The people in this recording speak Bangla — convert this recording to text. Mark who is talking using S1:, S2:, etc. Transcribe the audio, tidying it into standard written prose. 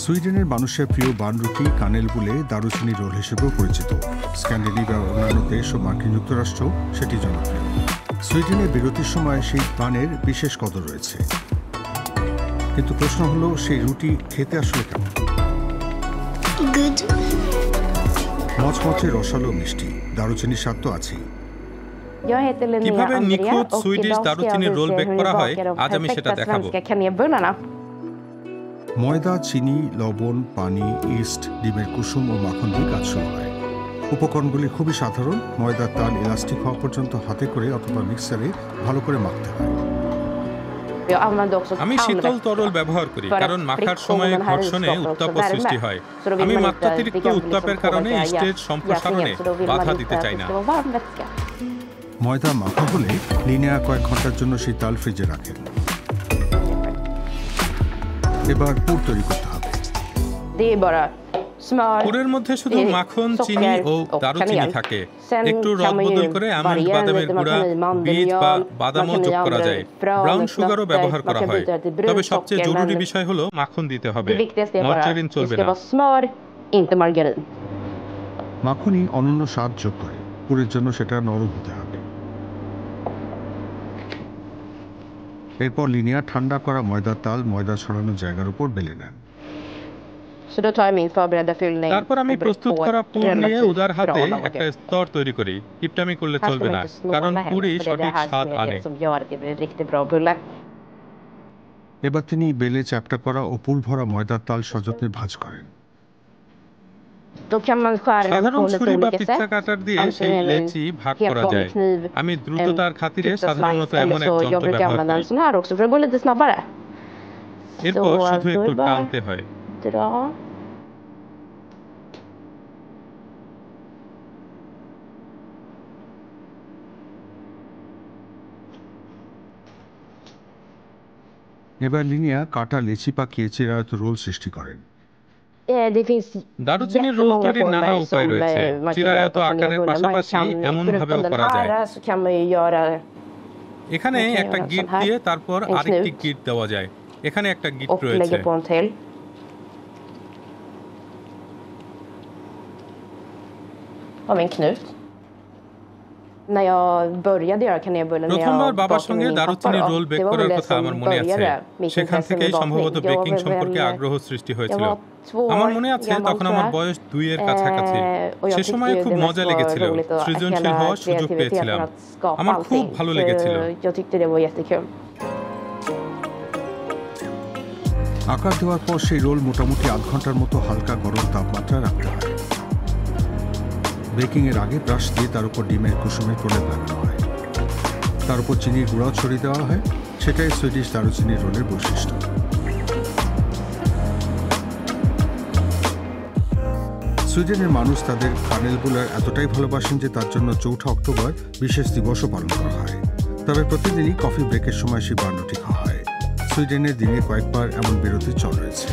S1: সুইডেনের মানুষের প্রিয় বানরুটি কানেলবুলে দারুচিনি রোল হিসেবেও পরিচিত। স্ক্যান্ডিনেভিয়ার অন্যান্য দেশ ও মার্কিন যুক্তরাষ্ট্র সেটি জনপ্রিয়। সুইডেনে বিরতির সময় সেই পানের বিশেষ কদর রয়েছে, কিন্তু প্রশ্ন হলো সেই রুটি খেতে আসলে কেমন? মচমচে রসালো মিষ্টি, দারুচিনির স্বাদ তো আছেই।
S2: কিভাবে নিখুঁত সুইডিশ দারুচিনির রোল বেক করা হয় আজ আমি সেটা দেখাবো।
S1: ময়দা, চিনি, লবণ, পানি, ইস্ট, ডিমের কুসুম ও মাখন দিয়ে কাজ শুরু হয়। উপকরণগুলি খুবই সাধারণ। ময়দার তাল ইলাস্টিক হওয়া পর্যন্ত হাতে করে অথবা মিক্সারে ভালো করে মাখতে হয়।
S2: আমি শীতল তরল ব্যবহার করি কারণ মাখার সময় ঘর্ষণে উত্তাপ সৃষ্টি হয়। আমি মাত্রাতিরিক্ত উত্তাপের কারণে ইস্টের সম্প্রসারণে বাধা দিতে চাই না।
S1: ময়দা মাখা হলে লিনেয়া কয়েক ঘন্টার জন্য সেই তাল ফ্রিজে রাখেন। এবার পুর তৈরি করতে হবে।
S2: পুরের মধ্যে শুধু মাখন, চিনি ও দারুচিনি থাকে। একটু রদ বদল করে আমন্ড, বাদামের গুঁড়া, বীজ বা বাদামও যোগ করা যায়। ব্রাউন সুগারও ব্যবহার করা হয়। তবে সবচেয়ে জরুরি বিষয় হলো মাখন দিতে হবে, মার্জারিন চলবে না।
S1: মাখনই অনন্য স্বাদ যোগ করে। পুরের জন্য সেটা নরম হতে হবে। এরপর লিনিয়া ঠান্ডা করা ময়দার তাল ময়দা ছড়ানো জায়গার উপর বেলে নেন।
S2: তারপর আমি প্রস্তুত করা পুর নিয়ে উদার হাতে একটা স্তর তৈরি করি। কিপটামি করলে চলবে না, কারণ পুরই সঠিক স্বাদ আনে।
S1: এবার তিনি বেলে চ্যাপ্টা করা ও পুর ভরা ময়দার তাল সযত্নে ভাঁজ করেন।
S2: সাধারণ ছুরি বা পিৎজা কাটার দিয়ে সেই লেচি ভাগ করা যায়। আমি দ্রুততার খাতিরে সাধারণত এমন এক যন্ত্র ব্যবহার করি। এরপর শুধু একটু টানতে হয়।
S1: এবার লিনিয়া কাটা লেচি পাকিয়ে চিরায়ত রোল সৃষ্টি করেন।
S2: দারুচিনির রোল তৈরির নানা উপায় রয়েছে। চিরায়ত আকারের পাশাপাশি এমন ভাবেও করা যায়। এখানে একটা গিট দিয়ে তারপর আরেকটি গিট দেওয়া যায়। এখানে একটা গিট রয়েছে। প্রথমবার বাবার সঙ্গে দারুচিনির রোল বেক করার কথা আমার মনে আছে। সেখান থেকেই সম্ভবত বেকিং সম্পর্কে আগ্রহ সৃষ্টি হয়েছিল। আমার মনে আছে তখন আমার বয়স 2 এর কাছাকাছি। সে সময় খুব মজা লেগেছিল, সৃজনশীল হওয়ার সুযোগ পেয়েছিলাম। আমার খুব ভালো লেগেছিল।
S1: আকার দেওয়ার পর সেই রোল মোটামুটি আধ ঘন্টার মতো হালকা গরম তাপমাত্রায় রাখতে হয়। বেকিং এর আগে ব্রাশ দিয়ে তার উপর ডিমের কুসুমের প্রলেপ লাগানো হয়। তার উপর চিনির গুঁড়াও ছড়িয়ে দেওয়া হয়। সেটাই সুইডিশ দারুচিনির রোলের বৈশিষ্ট্য। সুইডেনের মানুষ তাদের কানেলবুলার এতটাই ভালোবাসেন যে তার জন্য 4 অক্টোবর বিশেষ দিবসও পালন করা হয়। তবে প্রতিদিনই কফি ব্রেকের সময় সেই বানরুটি খাওয়া হয়। সুইডেনের দিনে কয়েকবার এমন বিরতির চল রয়েছে।